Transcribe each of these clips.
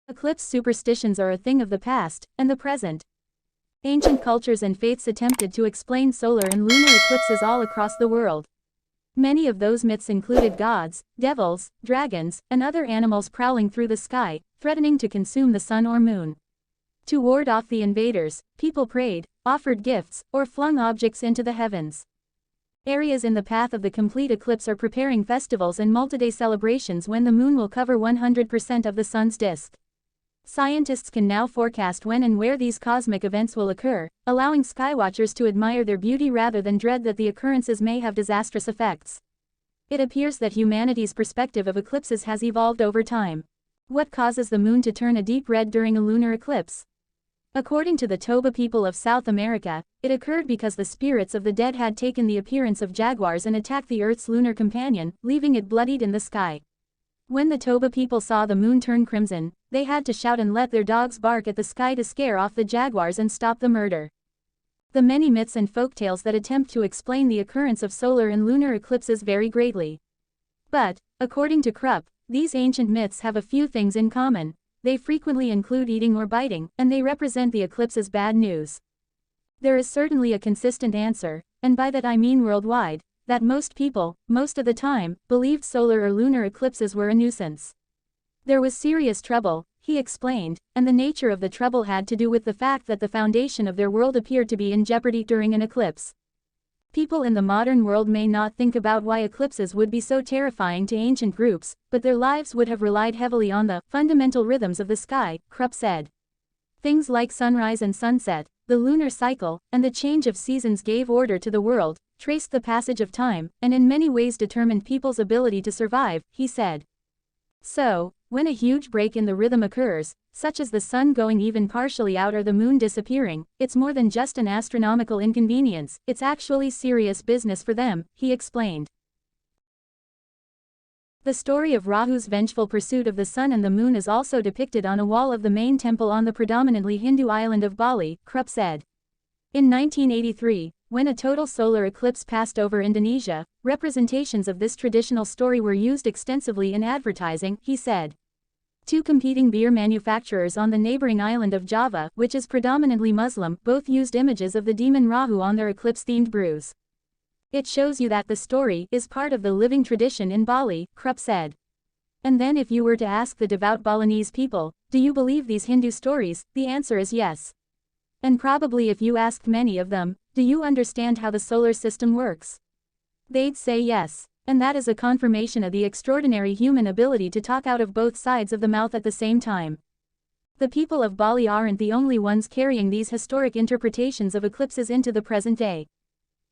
Eclipse superstitions are a thing of the past and the present. Ancient cultures and faiths attempted to explain solar and lunar eclipses all across the world. Many of those myths included gods, devils, dragons, and other animals prowling through the sky, threatening to consume the sun or moon. To ward off the invaders, people prayed, offered gifts, or flung objects into the heavens. Areas in the path of the complete eclipse are preparing festivals and multi-day celebrations when the moon will cover 100% of the sun's disk. Scientists can now forecast when and where these cosmic events will occur, allowing skywatchers to admire their beauty rather than dread that the occurrences may have disastrous effects. It appears that humanity's perspective of eclipses has evolved over time. What causes the moon to turn a deep red during a lunar eclipse? According to the Toba people of South America, it occurred because the spirits of the dead had taken the appearance of jaguars and attacked the Earth's lunar companion, leaving it bloodied in the sky. When the Toba people saw the moon turn crimson, they had to shout and let their dogs bark at the sky to scare off the jaguars and stop the murder. The many myths and folktales that attempt to explain the occurrence of solar and lunar eclipses vary greatly. But, according to Krupp, these ancient myths have a few things in common. They frequently include eating or biting, and they represent the eclipse as bad news. There is certainly a consistent answer, and by that I mean worldwide, that most people, most of the time, believed solar or lunar eclipses were a nuisance. There was serious trouble, he explained, and the nature of the trouble had to do with the fact that the foundation of their world appeared to be in jeopardy during an eclipse. People in the modern world may not think about why eclipses would be so terrifying to ancient groups, but their lives would have relied heavily on the fundamental rhythms of the sky, Krupp said. Things like sunrise and sunset, the lunar cycle, and the change of seasons gave order to the world, traced the passage of time, and in many ways determined people's ability to survive, he said. So, when a huge break in the rhythm occurs, such as the sun going even partially out or the moon disappearing, it's more than just an astronomical inconvenience, it's actually serious business for them, he explained. The story of Rahu's vengeful pursuit of the sun and the moon is also depicted on a wall of the main temple on the predominantly Hindu island of Bali, Krupp said. In 1983, when a total solar eclipse passed over Indonesia, representations of this traditional story were used extensively in advertising, he said. Two competing beer manufacturers on the neighboring island of Java, which is predominantly Muslim, both used images of the demon Rahu on their eclipse-themed brews. It shows you that the story is part of the living tradition in Bali, Krupp said. And then if you were to ask the devout Balinese people, do you believe these Hindu stories, the answer is yes. And probably if you asked many of them, do you understand how the solar system works? They'd say yes. And that is a confirmation of the extraordinary human ability to talk out of both sides of the mouth at the same time. The people of Bali aren't the only ones carrying these historic interpretations of eclipses into the present day.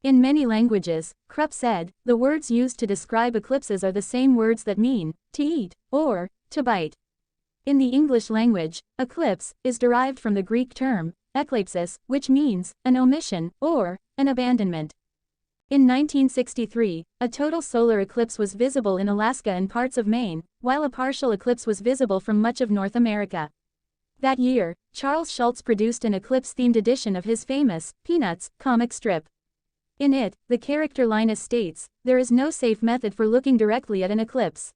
In many languages, Krupp said, the words used to describe eclipses are the same words that mean, to eat, or, to bite. In the English language, eclipse is derived from the Greek term, eklepsis, which means, an omission, or, an abandonment. In 1963, a total solar eclipse was visible in Alaska and parts of Maine, while a partial eclipse was visible from much of North America. That year, Charles Schulz produced an eclipse-themed edition of his famous, Peanuts, comic strip. In it, the character Linus states, there is no safe method for looking directly at an eclipse.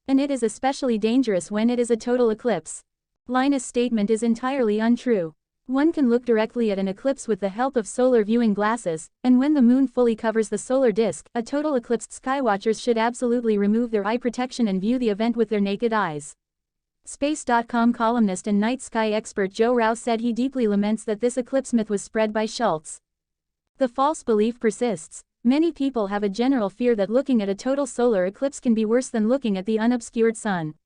And it is especially dangerous when it is a total eclipse. Linus' statement is entirely untrue. One can look directly at an eclipse with the help of solar viewing glasses, and when the moon fully covers the solar disk, a total eclipsed skywatchers should absolutely remove their eye protection and view the event with their naked eyes. Space.com columnist and night sky expert Joe Rao said he deeply laments that this eclipse myth was spread by Schultz. The false belief persists. Many people have a general fear that looking at a total solar eclipse can be worse than looking at the unobscured sun.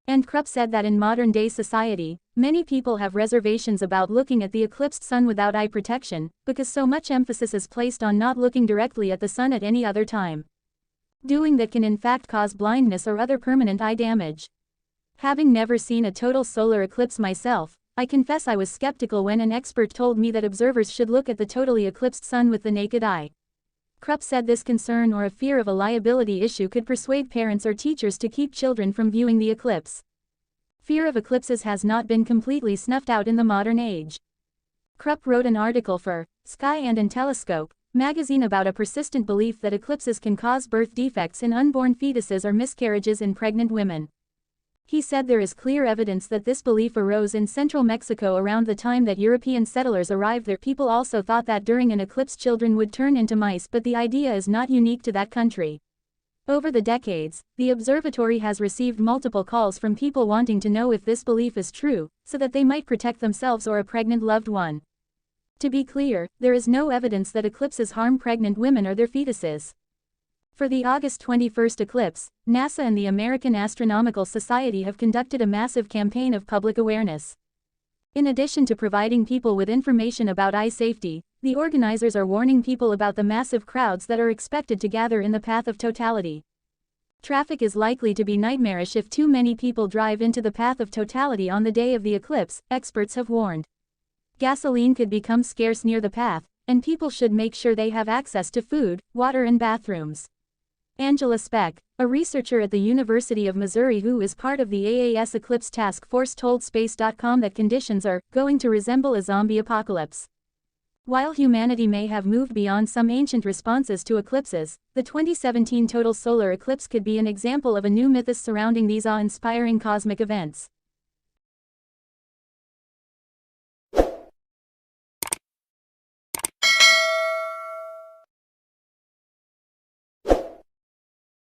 And Krupp said that in modern-day society, many people have reservations about looking at the eclipsed sun without eye protection, because so much emphasis is placed on not looking directly at the sun at any other time. Doing that can in fact cause blindness or other permanent eye damage. Having never seen a total solar eclipse myself, I confess I was skeptical when an expert told me that observers should look at the totally eclipsed sun with the naked eye. Krupp said this concern or a fear of a liability issue could persuade parents or teachers to keep children from viewing the eclipse. Fear of eclipses has not been completely snuffed out in the modern age. Krupp wrote an article for Sky and Telescope magazine about a persistent belief that eclipses can cause birth defects in unborn fetuses or miscarriages in pregnant women. He said there is clear evidence that this belief arose in central Mexico around the time that European settlers arrived there. People also thought that during an eclipse children would turn into mice, but the idea is not unique to that country. Over the decades, the observatory has received multiple calls from people wanting to know if this belief is true, so that they might protect themselves or a pregnant loved one. To be clear, there is no evidence that eclipses harm pregnant women or their fetuses. For the August 21 eclipse, NASA and the American Astronomical Society have conducted a massive campaign of public awareness. In addition to providing people with information about eye safety, the organizers are warning people about the massive crowds that are expected to gather in the path of totality. Traffic is likely to be nightmarish if too many people drive into the path of totality on the day of the eclipse, experts have warned. Gasoline could become scarce near the path, and people should make sure they have access to food, water and bathrooms. Angela Speck, a researcher at the University of Missouri who is part of the AAS Eclipse Task Force, told Space.com that conditions are going to resemble a zombie apocalypse. While humanity may have moved beyond some ancient responses to eclipses, the 2017 total solar eclipse could be an example of a new mythos surrounding these awe-inspiring cosmic events.